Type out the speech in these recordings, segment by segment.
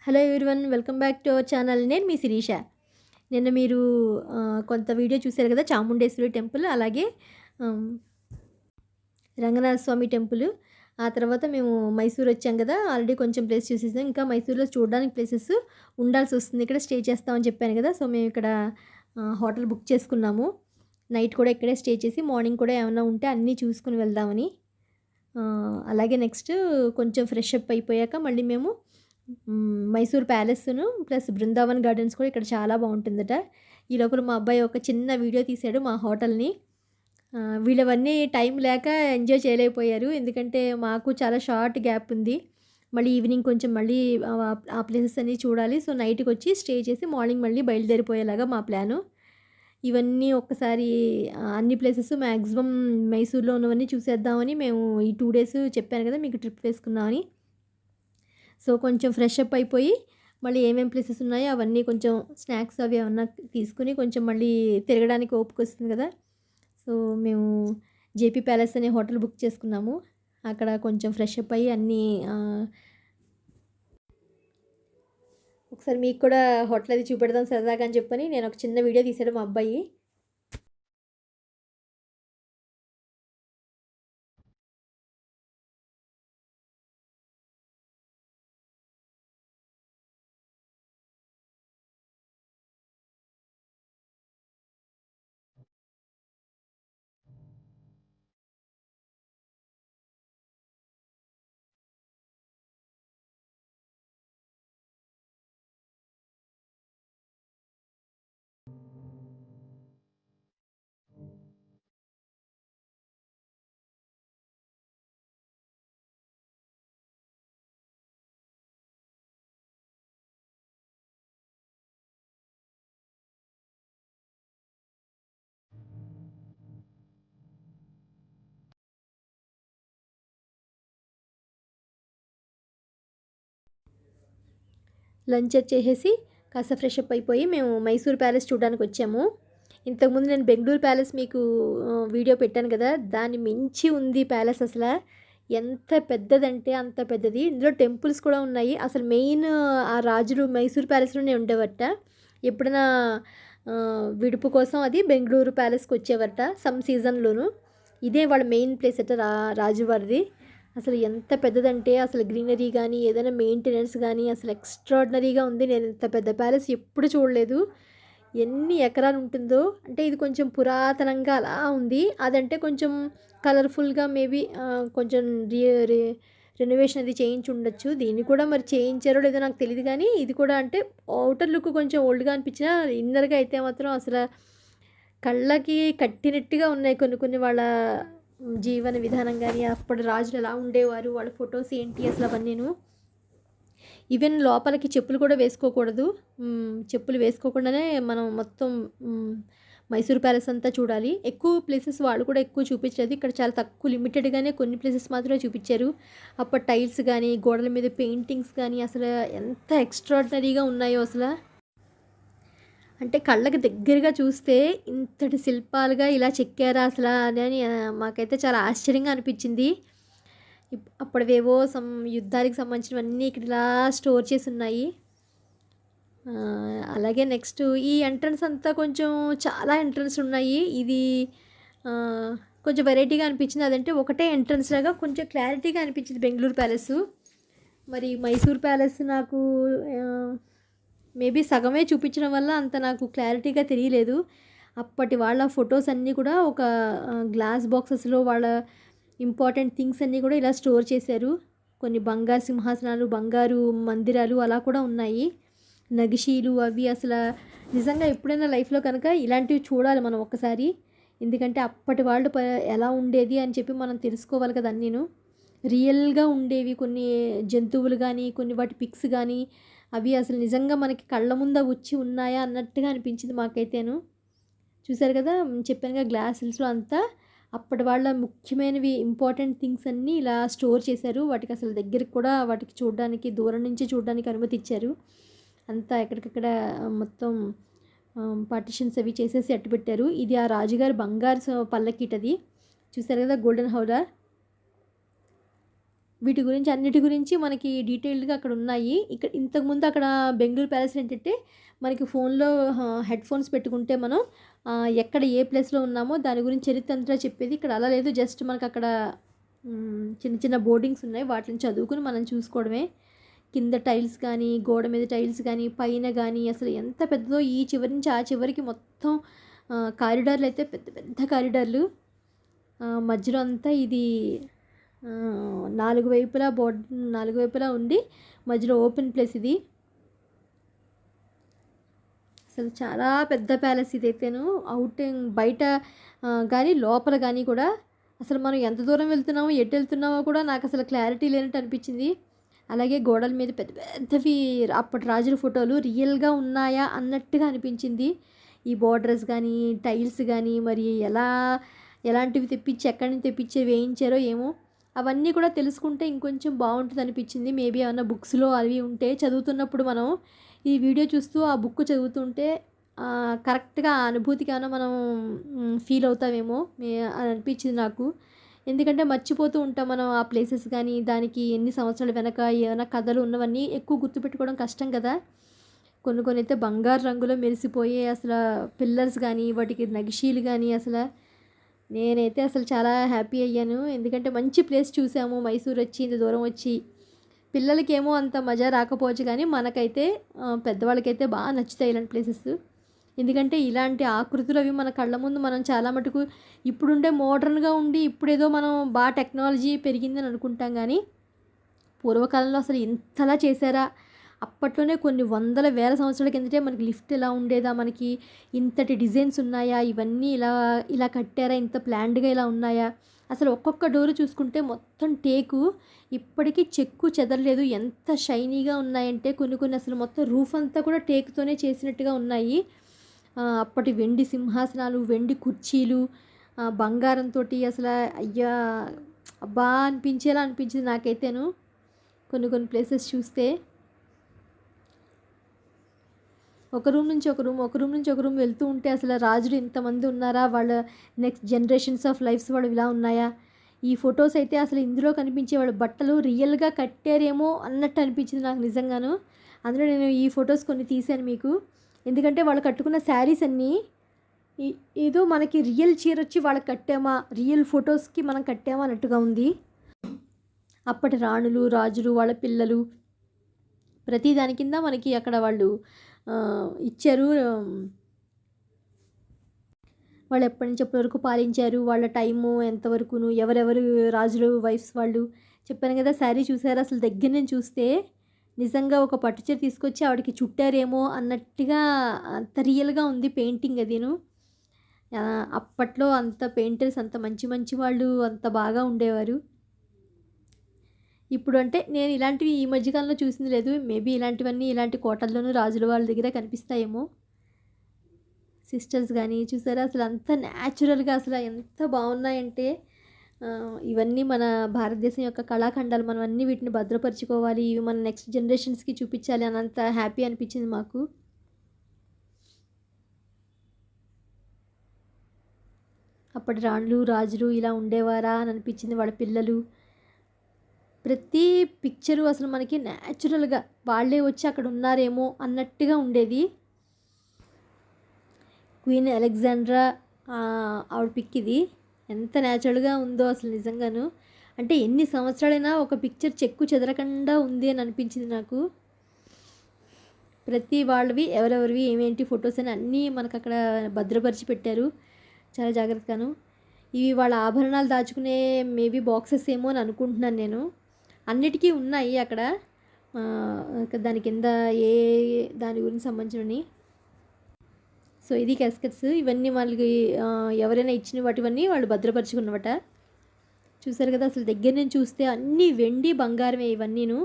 Hello everyone, welcome back to our channel. నేను మీ శిరీష. నిన్న మీరు కొంత వీడియో చూశారు కదా, చాముండేశ్వరి టెంపుల్, అలాగే ఆహ్, రంగనాథ స్వామి టెంపుల్. ఆ తర్వాత మేము మైసూర్ వచ్చాం కదా, ఆల్రెడీ కొంచెం ప్లేస్ చూసేసాం. ఇంకా మైసూర్లో చూడడానికి ప్లేసెస్ ఉండాల్సొస్తుంది. ఇక్కడ స్టే చేస్తామని చెప్పాను కదా. సో, మేము ఇక్కడ హోటల్ బుక్ చేసుకున్నాము. నైట్ కూడా ఇక్కడే స్టే చేసి మార్నింగ్ కూడా ఏమన్నా ఉంటే అన్నీ చూసుకొని వెళ్దామని. అలాగే నెక్స్ట్ కొంచెం ఫ్రెష్ అప్ అయిపోయాక మళ్ళీ మేము మైసూర్ ప్యాలెస్ను ప్లస్ బృందావన్ గార్డెన్స్ కూడా ఇక్కడ చాలా బాగుంటుందట. ఈ లోపల మా అబ్బాయి ఒక చిన్న వీడియో తీశాడు మా హోటల్ని. వీళ్ళవన్నీ టైం లేక ఎంజాయ్ చేయలేకపోయారు, ఎందుకంటే మాకు చాలా షార్ట్ గ్యాప్ ఉంది. మళ్ళీ ఈవినింగ్ కొంచెం మళ్ళీ ఆ ప్లేసెస్ అన్నీ చూడాలి. సో, నైట్కి వచ్చి స్టే చేసి మార్నింగ్ మళ్ళీ బయలుదేరిపోయేలాగా మా ప్లాను. ఇవన్నీ ఒక్కసారి అన్ని ప్లేసెస్ మ్యాక్సిమం మైసూర్లో ఉన్నవన్నీ చూసేద్దామని మేము ఈ 2 డేస్ చెప్పాను కదా మీకు ట్రిప్ వేసుకున్నామని. సో, కొంచెం ఫ్రెష్ అప్ అయిపోయి మళ్ళీ ఏమేం ప్లేసెస్ ఉన్నాయో అవన్నీ కొంచెం స్నాక్స్ అవి ఏమన్నా తీసుకుని కొంచెం మళ్ళీ తిరగడానికి ఓపిక వస్తుంది కదా. సో, మేము జేపీ ప్యాలెస్ అనే హోటల్ బుక్ చేసుకున్నాము. అక్కడ కొంచెం ఫ్రెష్ అప్ అయ్యి అన్నీ ఒకసారి మీకు కూడా హోటల్ అది చూపెడదాం సరదాగా అని చెప్పని నేను ఒక చిన్న వీడియో తీశాడు మా అబ్బాయి. లంచ్ చేసేసి కాస్త ఫ్రెష్ అప్ అయిపోయి మేము మైసూర్ ప్యాలెస్ చూడడానికి వచ్చాము. ఇంతకుముందు నేను బెంగళూరు ప్యాలెస్ మీకు వీడియో పెట్టాను కదా, దాన్ని మించి ఉంది ప్యాలెస్. అసలు ఎంత పెద్దదంటే అంత పెద్దది. ఇందులో టెంపుల్స్ కూడా ఉన్నాయి. అసలు మెయిన్ ఆ రాజులు మైసూర్ ప్యాలెస్లోనే ఉండేవట. ఎప్పుడైనా విడుపు కోసం అది బెంగళూరు ప్యాలెస్కి వచ్చేవట సమ్ సీజన్లోను. ఇదే వాళ్ళ మెయిన్ ప్లేస్ అట, రాజువారిది. అసలు ఎంత పెద్దదంటే అసలు గ్రీనరీ కానీ ఏదైనా మెయింటెనెన్స్ కానీ అసలు ఎక్స్ట్రాడినరీగా ఉంది. నేను ఇంత పెద్ద ప్యాలెస్ ఎప్పుడు చూడలేదు. ఎన్ని ఎకరాలు ఉంటుందో, అంటే ఇది కొంచెం పురాతనంగా అలా ఉంది. అదంటే కొంచెం కలర్ఫుల్గా మేబీ కొంచెం రెనోవేషన్ అది చేయించి ఉండొచ్చు. దీన్ని కూడా మరి చేయించారో లేదో నాకు తెలియదు, కానీ ఇది కూడా అంటే అవుటర్ లుక్ కొంచెం ఓల్డ్గా అనిపించినా ఇన్నర్గా అయితే మాత్రం అసలు కళ్ళకి కట్టినట్టుగా ఉన్నాయి కొన్ని కొన్ని వాళ్ళ జీవన విధానం కానీ, అప్పటి రాజులు ఎలా ఉండేవారు, వాళ్ళ ఫొటోస్ ఏంటి అసలు అవన్నీను. ఈవెన్ లోపలికి చెప్పులు కూడా వేసుకోకూడదు. చెప్పులు వేసుకోకుండానే మనం మొత్తం మైసూర్ ప్యాలెస్ అంతా చూడాలి. ఎక్కువ ప్లేసెస్ వాళ్ళు కూడా ఎక్కువ చూపించలేదు. ఇక్కడ చాలా తక్కువ లిమిటెడ్గానే కొన్ని ప్లేసెస్ మాత్రమే చూపించారు. అప్పటి టైల్స్ కానీ గోడల మీద పెయింటింగ్స్ కానీ అసలు ఎంత ఎక్స్ట్రాడినరీగా ఉన్నాయో అసలు. అంటే కళ్ళకి దగ్గరగా చూస్తే ఇంతటి శిల్పాలుగా ఇలా చెక్కారా అసలు అని మాకైతే చాలా ఆశ్చర్యంగా అనిపించింది. అప్పటివేవో యుద్ధానికి సంబంధించినవన్నీ ఇక్కడ ఇలా స్టోర్ చేసి ఉన్నాయి. అలాగే నెక్స్ట్ ఈ ఎంట్రన్స్ అంతా కొంచెం చాలా ఎంట్రన్స్ ఉన్నాయి. ఇది కొంచెం వెరైటీగా అనిపించింది. అదంటే ఒకటే ఎంట్రన్స్ లాగా కొంచెం క్లారిటీగా అనిపించింది బెంగళూరు ప్యాలెస్. మరి మైసూర్ ప్యాలెస్ నాకు మేబీ సగమే చూపించడం వల్ల అంత నాకు క్లారిటీగా తెలియలేదు. అప్పటి వాళ్ళ ఫొటోస్ అన్నీ కూడా ఒక గ్లాస్ బాక్సెస్లో వాళ్ళ ఇంపార్టెంట్ థింగ్స్ అన్నీ కూడా ఇలా స్టోర్ చేశారు. కొన్ని బంగారు సింహాసనాలు, బంగారు మందిరాలు అలా కూడా ఉన్నాయి. నగిషీలు అవి అసలు నిజంగా ఎప్పుడైనా లైఫ్లో కనుక ఇలాంటివి చూడాలి మనం ఒక్కసారి. ఎందుకంటే అప్పటి వాళ్ళు ఎలా ఉండేది అని చెప్పి మనం తెలుసుకోవాలి కదా. అన్నీను రియల్గా ఉండేవి. కొన్ని జంతువులు కానీ కొన్ని వాటి పిక్స్ కానీ అవి అసలు నిజంగా మనకి కళ్ళ ముంద వచ్చి ఉన్నాయా అన్నట్టుగా అనిపించింది మాకైతేను. చూసారు కదా, చెప్పాను కదా గ్లాసెస్లో అంతా అప్పటి వాళ్ళ ముఖ్యమైనవి ఇంపార్టెంట్ థింగ్స్ అన్నీ ఇలా స్టోర్ చేశారు. వాటికి అసలు దగ్గరికి కూడా వాటికి చూడడానికి దూరం నుంచి చూడడానికి అనుమతి ఇచ్చారు. అంతా ఎక్కడికక్కడ మొత్తం పార్టిషన్స్ అవి చేసేసి అట్టు పెట్టారు. ఇది ఆ రాజుగారి బంగారు పల్లకీటది. చూసారు కదా, గోల్డెన్ హౌరా. వీటి గురించి అన్నిటి గురించి మనకి డీటెయిల్డ్‌గా అక్కడ ఉన్నాయి. ఇంతకుముందు అక్కడ బెంగుళూరు ప్యాలెస్‌లో ఏంటంటే మనకి ఫోన్‌లో హెడ్‌ఫోన్స్ పెట్టుకుంటే మనం ఎక్కడ ఏ ప్లేస్‌లో ఉన్నామో దాని గురించి చరిత్ర అంతా చెప్పేది. ఇక్కడ అలా లేదు. జస్ట్ మనకక్కడ చిన్న చిన్న బోర్డింగ్స్ ఉన్నాయి. వాటిని చదువుకొని మనం చూసుకోవడమే. కింద టైల్స్ కానీ, గోడ మీద టైల్స్ కానీ, పైన గానీ అసలు ఎంత పెద్దదో ఈ చివరి నుంచి ఆ చివరికి మొత్తం కారిడార్‌లయితే పెద్ద పెద్ద కారిడార్‌లు. మధ్యలో అంతా ఇది 4 వైపులా 4 వైపులా ఉండి మధ్యలో ఓపెన్ ప్లేస్ ఇది. అసలు చాలా పెద్ద ప్యాలెస్ ఇదైతేను. ఔటింగ్ బయట గానీ, లోపల గానీ కూడా అసలు మనం ఎంత దూరం వెళ్తున్నామో, ఎటెళ్తున్నామో కూడా నాకసలు క్లారిటీ లేనట్టు అనిపించింది. అలాగే గోడల మీద పెద్ద పెద్దవి అప్పటి రాజుల ఫోటోలు రియల్‌గా ఉన్నాయా అన్నట్టుగా అనిపించింది. ఈ బోర్డర్స్ గానీ, టైల్స్ గానీ మరి ఎలాంటివి తెప్పించి ఎక్కడి నుంచి తెప్పించి వేయించారో ఏమో! అవన్నీ కూడా తెలుసుకుంటే ఇంకొంచెం బావుంటదనిపించింది. మేబీ ఏమన్నా బుక్స్‌లో అవి ఉంటే చదువుతున్నప్పుడు మనం ఈ వీడియో చూస్తూ ఆ బుక్ చదువుతుంటే కరెక్ట్‌గా ఆ అనుభూతికి ఏమన్నా మనం ఫీల్ అవుతామేమో అని అనిపించింది నాకు. ఎందుకంటే మర్చిపోతూ ఉంటాం మనం ఆ ప్లేసెస్ గానీ, దానికి ఎన్ని సంవత్సరాల వెనక ఏమైనా కథలు ఉన్నవన్నీ ఎక్కువ గుర్తుపెట్టుకోవడం కష్టం కదా! కొన్ని కొన్ని అయితే బంగారు రంగులో మెరిసిపోయే పిల్లర్స్ గానీ, వాటికి నగిషీలు గానీ నేనైతే అసలు చాలా హ్యాపీ అయ్యాను. ఎందుకంటే మంచి ప్లేస్ చూసాము మైసూర్ వచ్చి, ఇంత దూరం వచ్చి. పిల్లలకేమో అంత మజా రాకపోవచ్చు కానీ మనకైతే పెద్దవాళ్ళకైతే బాగా నచ్చుతాయి ఇలాంటి ప్లేసెస్. ఎందుకంటే ఇలాంటి ఆకృతులు అవి మన కళ్ళ ముందు మనం చాలా మటుకు ఇప్పుడుండే మోడర్న్‌గా ఉండి ఇప్పుడేదో మనం టెక్నాలజీ పెరిగిందని అనుకుంటాం గానీ, పూర్వకాలంలో అసలు ఇంతలా చేశారా? అప్పట్లోనే కొన్ని వందల, వేల సంవత్సరాల కిందటే మనకి లిఫ్ట్ ఇలా ఉండేదా? మనకి ఇంతటి డిజైన్స్ ఉన్నాయా? ఇవన్నీ ఇలా కట్టారా? ఇంత ప్లాన్డ్‌గా ఇలా ఉన్నాయా? అసలు ఒక్కొక్క డోరు చూసుకుంటే మొత్తం టేకు. ఇప్పటికి చెక్కు చెదరలేదు. ఎంత షైనీగా ఉన్నాయంటే కొన్ని కొన్ని అసలు మొత్తం రూఫ్ అంతా కూడా టేకుతోనే చేసినట్టుగా ఉన్నాయి. అప్పటి వెండి సింహాసనాలు, వెండి కుర్చీలు, బంగారంతోటి అయ్యా! అబ్బా! అనిపించేలా అనిపించింది నాకైతేను. కొన్ని కొన్ని ప్లేసెస్ చూస్తే. ఒక రూమ్ నుంచి ఒక రూమ్, ఒక రూమ్ నుంచి ఒక రూమ్ వెళ్తూ ఉంటే అసలు రాజులు ఇంతమంది ఉన్నారా? వాళ్ళ నెక్స్ట్ జనరేషన్స్ ఆఫ్ లైఫ్స్ వాళ్ళు ఇలా ఉన్నాయా? ఈ ఫొటోస్ అయితే అసలు ఇందులో కనిపించే వాళ్ళ బట్టలు రియల్‌గా కట్టారేమో అన్నట్టు అనిపించింది నాకు నిజంగాను. అందులో నేను ఈ ఫొటోస్ కొన్ని తీశాను మీకు. ఎందుకంటే వాళ్ళు కట్టుకున్న శారీస్ అన్నీ ఈ ఏదో మనకి రియల్ చీరొచ్చి వాళ్ళకి కట్టామా? రియల్ ఫొటోస్‌కి మనం కట్టామా అన్నట్టుగా ఉంది. అప్పటి రాణులు, రాజులు, వాళ్ళ పిల్లలు ప్రతి దాని కింద మనకి అక్కడ వాళ్ళు ఇచ్చారు. వాళ్ళు ఎప్పటి నుంచి ఎప్పటి వరకు పాలించారు, వాళ్ళ టైము ఎంతవరకును, ఎవరెవరు రాజులు వైఫ్స్ వాళ్ళు చెప్పాను కదా! శారీ చూసారా? అసలు దగ్గర నుంచి చూస్తే నిజంగా ఒక పట్టు చీర తీసుకొచ్చి ఆవిడకి చుట్టారేమో అన్నట్టుగా అంత రియల్‌గా ఉంది పెయింటింగ్ అదీను. అప్పట్లో అంత పెయింటర్స్ అంత మంచి మంచి వాళ్ళు అంత బాగా ఉండేవారు. ఇప్పుడు అంటే నేను ఇలాంటివి ఈ మధ్య కాలంలో చూసింది లేదు. మేబీ ఇలాంటివన్నీ ఇలాంటి కోటల్లోనూ రాజుల వాళ్ళ దగ్గర కనిపిస్తాయేమో. సిస్టర్స్ గానీ చూసారా అసలు అంత న్యాచురల్‌గా ఎంత బావున్నాయంటే ఇవన్నీ మన భారతదేశం యొక్క కళాఖండాలు. మనం అన్నీ వీటిని భద్రపరుచుకోవాలి. ఇవి మన నెక్స్ట్ జనరేషన్స్‌కి చూపించాలి అన్నంత హ్యాపీ అనిపించింది మాకు. అప్పటి రాణులు, రాజులు ఇలా ఉండేవారా అని అనిపించింది. వాళ్ళ పిల్లలు ప్రతి పిక్చరు అసలు మనకి న్యాచురల్‌గా వాళ్ళే వచ్చి అక్కడ ఉన్నారేమో అన్నట్టుగా ఉండేది. క్వీన్ అలెగ్జాండ్రా ఆవిడ పిక్ ఇది. ఎంత న్యాచురల్‌గా ఉందో అసలు నిజంగాను. అంటే ఎన్ని సంవత్సరాలైనా ఒక పిక్చర్ చెక్కు చెదరకుండా ఉంది అని అనిపించింది నాకు. ప్రతి వాళ్ళవి ఎవరెవరివి ఏమేంటి ఫొటోస్ అని అన్నీ మనకక్కడ భద్రపరిచి పెట్టారు చాలా జాగ్రత్తగాను. ఇవి వాళ్ళ ఆభరణాలు దాచుకునే మేబీ బాక్సెస్ ఏమో అని అనుకుంటున్నాను నేను. అన్నిటికీ ఉన్నాయి అక్కడ. దాని కింద ఏ దాని గురించి సంబంధించినవి. సో ఇది క్యాస్కెట్స్. ఇవన్నీ వాళ్ళకి ఎవరైనా ఇచ్చిన వాటివన్నీ వాళ్ళు భద్రపరుచుకున్నవట. చూసారు కదా! అసలు దగ్గర నుంచి చూస్తే అన్నీ వెండి, బంగారమే ఇవన్నీను.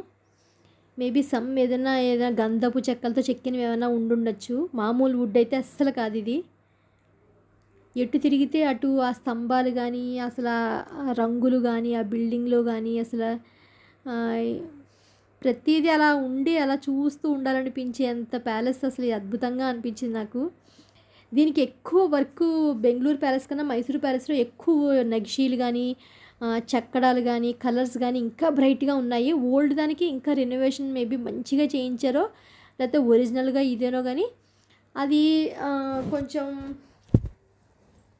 మేబీ ఏదైనా గంధపు చెక్కలతో చెక్కినవి ఏమైనా ఉండుండొచ్చు. మామూలు వుడ్ అయితే అస్సలు కాదు ఇది. ఎటు తిరిగితే అటు ఆ స్తంభాలు కానీ, ఆ రంగులు కానీ, ఆ బిల్డింగ్‌లో కానీ ప్రతీదీ అలా ఉండి అలా చూస్తూ ఉండాలనిపించేంత ప్యాలెస్ అసలు అద్భుతంగా అనిపించింది నాకు. దీనికి ఎక్కువ వర్కు బెంగుళూరు ప్యాలెస్ కన్నా మైసూర్ ప్యాలెస్‌లో ఎక్కువ నగిషీలు కానీ, చెక్కడాలు కానీ కలర్స్ కానీ ఇంకా బ్రైట్గా ఉన్నాయి. ఓల్డ్ దానికి ఇంకా రెనోవేషన్ మేబీ మంచిగా చేయించారో లేకపోతే ఒరిజినల్గా ఇదేనో కానీ అది కొంచెం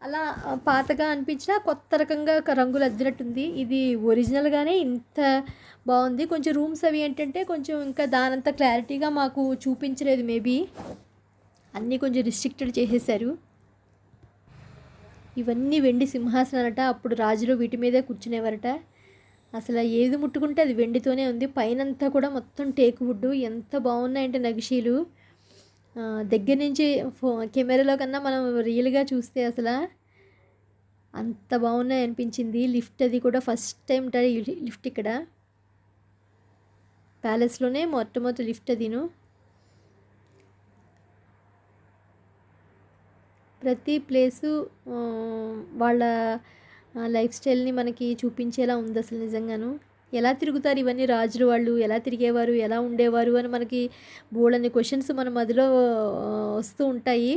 అలా పాతగా అనిపించినా కొత్త రకంగా రంగులు అద్దినట్టుంది. ఇది ఒరిజినల్గానే ఇంత బాగుంది. కొంచెం రూమ్స్ అవి ఏంటంటే కొంచెం ఇంకా దానంత క్లారిటీగా మాకు చూపించలేదు. మేబీ అన్నీ కొంచెం రిస్ట్రిక్టెడ్ చేసేసారు. ఇవన్నీ వెండి సింహాసనాలట. అప్పుడు రాజులు వీటి మీదే కూర్చునేవారట. అసలు ఏది ముట్టుకుంటే అది వెండితోనే ఉంది. పైనంతా కూడా మొత్తం టేకు వుడ్. ఎంత బాగున్నాయంటే నగిషీలు దగ్గర నుంచి కెమెరాలో కన్నా మనం రియల్గా చూస్తే అసలు అంత బాగున్నాయి అనిపించింది. లిఫ్ట్ అది కూడా ఫస్ట్ టైం లిఫ్ట్ ఇక్కడ ప్యాలెస్లోనే మొట్టమొదటి లిఫ్ట్ అదిను. ప్రతి ప్లేసు వాళ్ళ లైఫ్ స్టైల్ని మనకి చూపించేలా ఉంది అసలు నిజంగాను. ఎలా తిరుగుతారు ఇవన్నీ రాజులు, వాళ్ళు ఎలా తిరిగేవారు, ఎలా ఉండేవారు అని మనకి బోలెడన్ని క్వశ్చన్స్ మన మదిలో వస్తూ ఉంటాయి.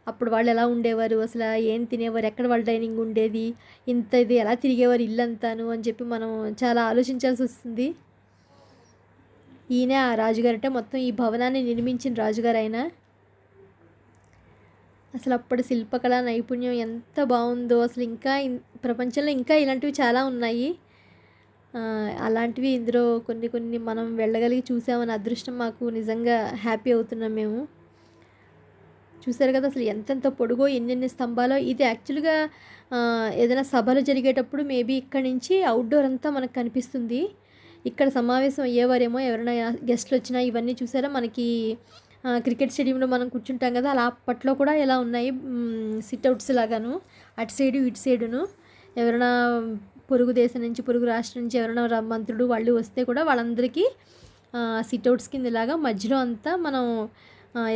అప్పుడు వాళ్ళు ఎలా ఉండేవారు, అసలు ఏం తినేవారు, ఎక్కడ వాళ్ళ డైనింగ్ ఉండేది, ఇంత ఇది ఎలా తిరిగేవారు ఇల్లంతాను అని చెప్పి మనం చాలా ఆలోచించాల్సి వస్తుంది. ఈయన ఆ రాజుగారంటే మొత్తం ఈ భవనాన్ని నిర్మించిన రాజుగారు ఆయన. అసలు అప్పటి శిల్పకళా నైపుణ్యం ఎంత బాగుందో అసలు. ఇంకా ప్రపంచంలో ఇంకా ఇలాంటివి చాలా ఉన్నాయి. అలాంటివి ఇందులో కొన్ని కొన్ని మనం వెళ్ళగలిగి చూసామని అదృష్టం మాకు. నిజంగా హ్యాపీ అవుతున్నాం మేము. చూసారు కదా అసలు ఎంతెంత పొడుగో, ఎన్నెన్ని స్తంభాలో. ఇది యాక్చువల్గా ఏదైనా సభలు జరిగేటప్పుడు మేబీ ఇక్కడ నుంచి అవుట్డోర్ అంతా మనకు కనిపిస్తుంది. ఇక్కడ సమావేశం అయ్యేవారేమో ఎవరైనా గెస్ట్లు వచ్చినా. ఇవన్నీ చూసారా మనకి క్రికెట్ స్టేడియంలో మనం కూర్చుంటాం కదా, అలా అప్పట్లో కూడా ఎలా ఉన్నాయి సిట్అవుట్స్ లాగాను. అటు సైడు ఇటు సైడును ఎవరైనా పొరుగు దేశం నుంచి, పొరుగు రాష్ట్రం నుంచి ఎవరైనా మంత్రులు వాళ్ళు వస్తే కూడా వాళ్ళందరికీ సిట్అవుట్స్ కింద ఇలాగా మధ్యలో అంతా మనం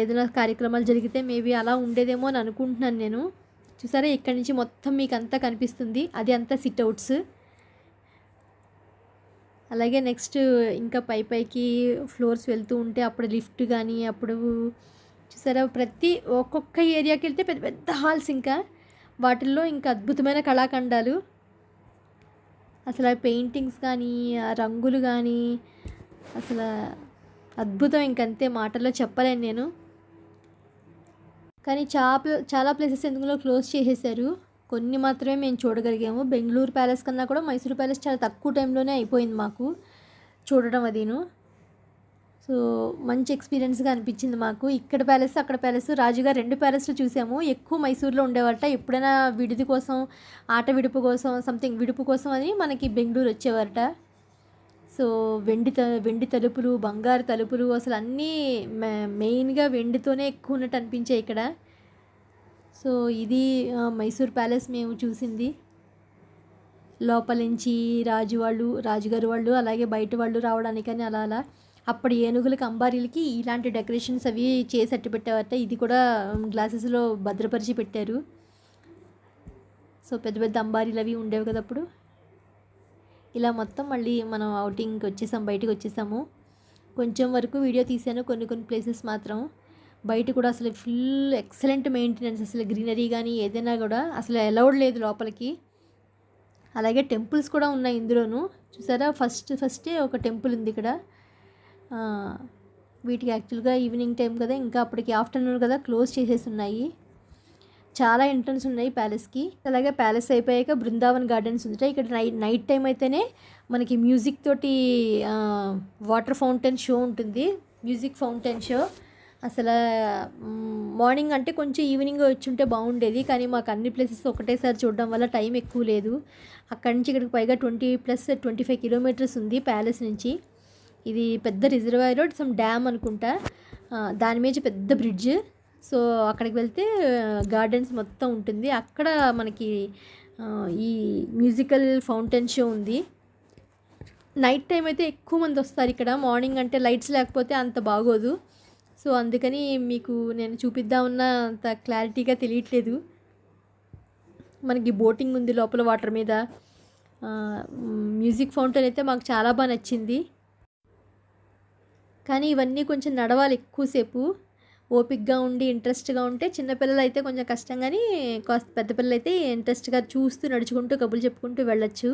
ఏదైనా కార్యక్రమాలు జరిగితే మేబీ అలా ఉండేదేమో అని అనుకుంటున్నాను నేను. చూసారా ఇక్కడి నుంచి మొత్తం మీకు అంతా కనిపిస్తుంది. అది అంతా సిట్అవుట్స్. అలాగే నెక్స్ట్ ఇంకా పైకి ఫ్లోర్స్ వెళ్తూ ఉంటే అప్పుడు లిఫ్ట్ కానీ, అప్పుడు చూసారా ప్రతి ఒక్కొక్క ఏరియాకి వెళ్తే పెద్ద పెద్ద హాల్స్, ఇంకా వాటిల్లో ఇంకా అద్భుతమైన కళాఖండాలు. అసలు ఆ పెయింటింగ్స్ కానీ, ఆ రంగులు కానీ అసలు అద్భుతం. ఇంకంతే మాటల్లో చెప్పలేను నేను. కానీ చాలా ప్లేసెస్ ఎందులో క్లోజ్ చేసేసారు. కొన్ని మాత్రమే మేము చూడగలిగాము. బెంగళూరు ప్యాలెస్ కన్నా కూడా మైసూర్ ప్యాలెస్ చాలా తక్కువ టైంలోనే అయిపోయింది మాకు చూడడం అదిను. సో మంచి ఎక్స్పీరియన్స్గా అనిపించింది మాకు. ఇక్కడ ప్యాలెస్, అక్కడ ప్యాలెస్, రాజుగారు 2 ప్యాలెస్లు చూసాము. ఎక్కువ మైసూర్లో ఉండేవారట. ఎప్పుడైనా విడిది కోసం, ఆట విడుపు కోసం, సంథింగ్ విడుపు కోసం అని మనకి బెంగళూరు వచ్చేవారట. సో వెండి తలుపులు, బంగారు తలుపులు, అసలు అన్నీ మెయిన్గా వెండితోనే ఎక్కువ ఉన్నట్టు అనిపించాయి ఇక్కడ. సో ఇది మైసూర్ ప్యాలెస్ మేము చూసింది. లోపల నుంచి రాజుగారు వాళ్ళు అలాగే బయట వాళ్ళు రావడానికని అలా అలా అప్పుడు ఏనుగులకి, అంబారీలకి ఇలాంటి డెకరేషన్స్ అవి చేసి అట్టి పెట్టారట. ఇది కూడా గ్లాసెస్లో భద్రపరిచి పెట్టారు. సో పెద్ద పెద్ద అంబారీలు అవి ఉండేవి కదా అప్పుడు. ఇలా మొత్తం మళ్ళీ మనం అవుటింగ్కి వచ్చేసాం, బయటకు వచ్చేసాము. కొంచెం వరకు వీడియో తీసాను, కొన్ని ప్లేసెస్ మాత్రం. బయట కూడా అసలు ఫుల్ ఎక్సలెంట్ మెయింటెనెన్స్. అసలు గ్రీనరీ కానీ ఏదైనా కూడా అసలు అలౌడ్ లేదు లోపలికి. అలాగే టెంపుల్స్ కూడా ఉన్నాయి ఇందులోనూ. చూసారా ఫస్టే ఒక టెంపుల్ ఉంది ఇక్కడ. వీటికి యాక్చువల్గా ఈవినింగ్ టైం కదా, ఇంకా అప్పటికి ఆఫ్టర్నూన్ కదా, క్లోజ్ చేసేసి ఉన్నాయి. చాలా ఎంట్రన్స్ ఉన్నాయి ప్యాలెస్కి. అలాగే ప్యాలెస్ అయిపోయాక బృందావన్ గార్డెన్స్ ఉంది. ఇక్కడ నైట్ టైం అయితేనే మనకి మ్యూజిక్ తోటి వాటర్ ఫౌంటైన్ షో ఉంటుంది. మ్యూజిక్ ఫౌంటైన్ షో అసలు మార్నింగ్ అంటే కొంచెం ఈవినింగ్ వచ్చి ఉంటే బాగుండేది. కానీ మాకు అన్ని ప్లేసెస్ ఒకటేసారి చూడడం వల్ల టైం ఎక్కువ లేదు. అక్కడి నుంచి ఇక్కడికి పైగా 20+ 25 కిలోమీటర్స్ ఉంది ప్యాలెస్ నుంచి. ఇది పెద్ద రిజర్వాయర్, సమ్ డ్యామ్ అనుకుంటా. దాని మీద పెద్ద బ్రిడ్జ్. సో అక్కడికి వెళ్తే గార్డెన్స్ మొత్తం ఉంటుంది. అక్కడ మనకి ఈ మ్యూజికల్ ఫౌంటైన్ షో ఉంది. నైట్ టైం అయితే ఎక్కువ మంది వస్తారు ఇక్కడ. మార్నింగ్ అంటే లైట్స్ లేకపోతే అంత బాగోదు. సో అందుకని మీకు నేను చూపిద్దామన్న అంత క్లారిటీగా తెలియట్లేదు. మనకి బోటింగ్ ఉంది లోపల వాటర్ మీద. మ్యూజిక్ ఫౌంటైన్ అయితే మాకు చాలా బాగా నచ్చింది. కానీ ఇవన్నీ కొంచెం నడవాలి ఎక్కువసేపు. ఓపికగా ఉండి ఇంట్రెస్ట్గా ఉంటే చిన్నపిల్లలు అయితే కొంచెం కష్టం కానీ కాస్త పెద్ద పిల్లలు అయితే ఇంట్రెస్ట్గా చూస్తూ నడుచుకుంటూ కబుర్లు చెప్పుకుంటూ వెళ్ళొచ్చు.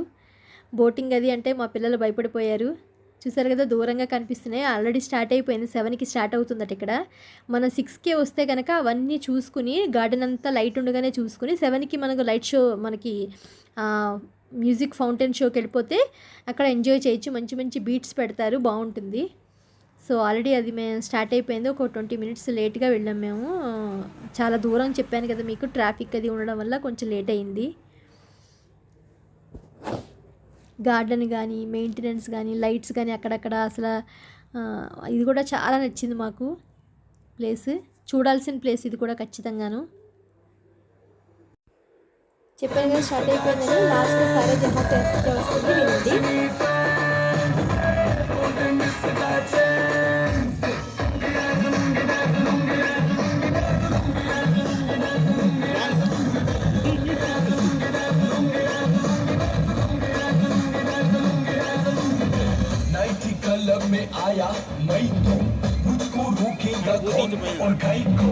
బోటింగ్ అది అంటే మా పిల్లలు భయపడిపోయారు. చూసారు కదా దూరంగా కనిపిస్తున్నాయి. ఆల్రెడీ స్టార్ట్ అయిపోయింది. 7కి స్టార్ట్ అవుతుందట ఇక్కడ. మనం 6కే వస్తే కనుక అవన్నీ చూసుకుని గార్డెన్ అంతా లైట్ ఉండగానే చూసుకుని 7కి మనకు లైట్ షో మనకి మ్యూజిక్ ఫౌంటైన్ షోకి వెళ్ళిపోతే అక్కడ ఎంజాయ్ చేయొచ్చు. మంచి మంచి బీట్స్ పెడతారు, బాగుంటుంది. సో ఆల్రెడీ అది మేము స్టార్ట్ అయిపోయింది. ఒక 20 మినిట్స్ లేట్గా వెళ్ళాం మేము. చాలా దూరం చెప్పాను కదా మీకు, ట్రాఫిక్ అది ఉండడం వల్ల కొంచెం లేట్ అయింది. గార్డెన్ కానీ మెయింటెనెన్స్ కానీ లైట్స్ కానీ అక్కడక్కడ అసలు ఇది కూడా చాలా నచ్చింది మాకు. ప్లేస్ చూడాల్సిన ప్లేస్ ఇది కూడా ఖచ్చితంగాను. చెప్పాను కదా స్టార్ట్ అయిపోయిందని. లాస్ట్ సారే జహా చేస్తే వస్తుంది వినండి. कलम में आया मैं तो मुझको रोकेगा कौन और गाय को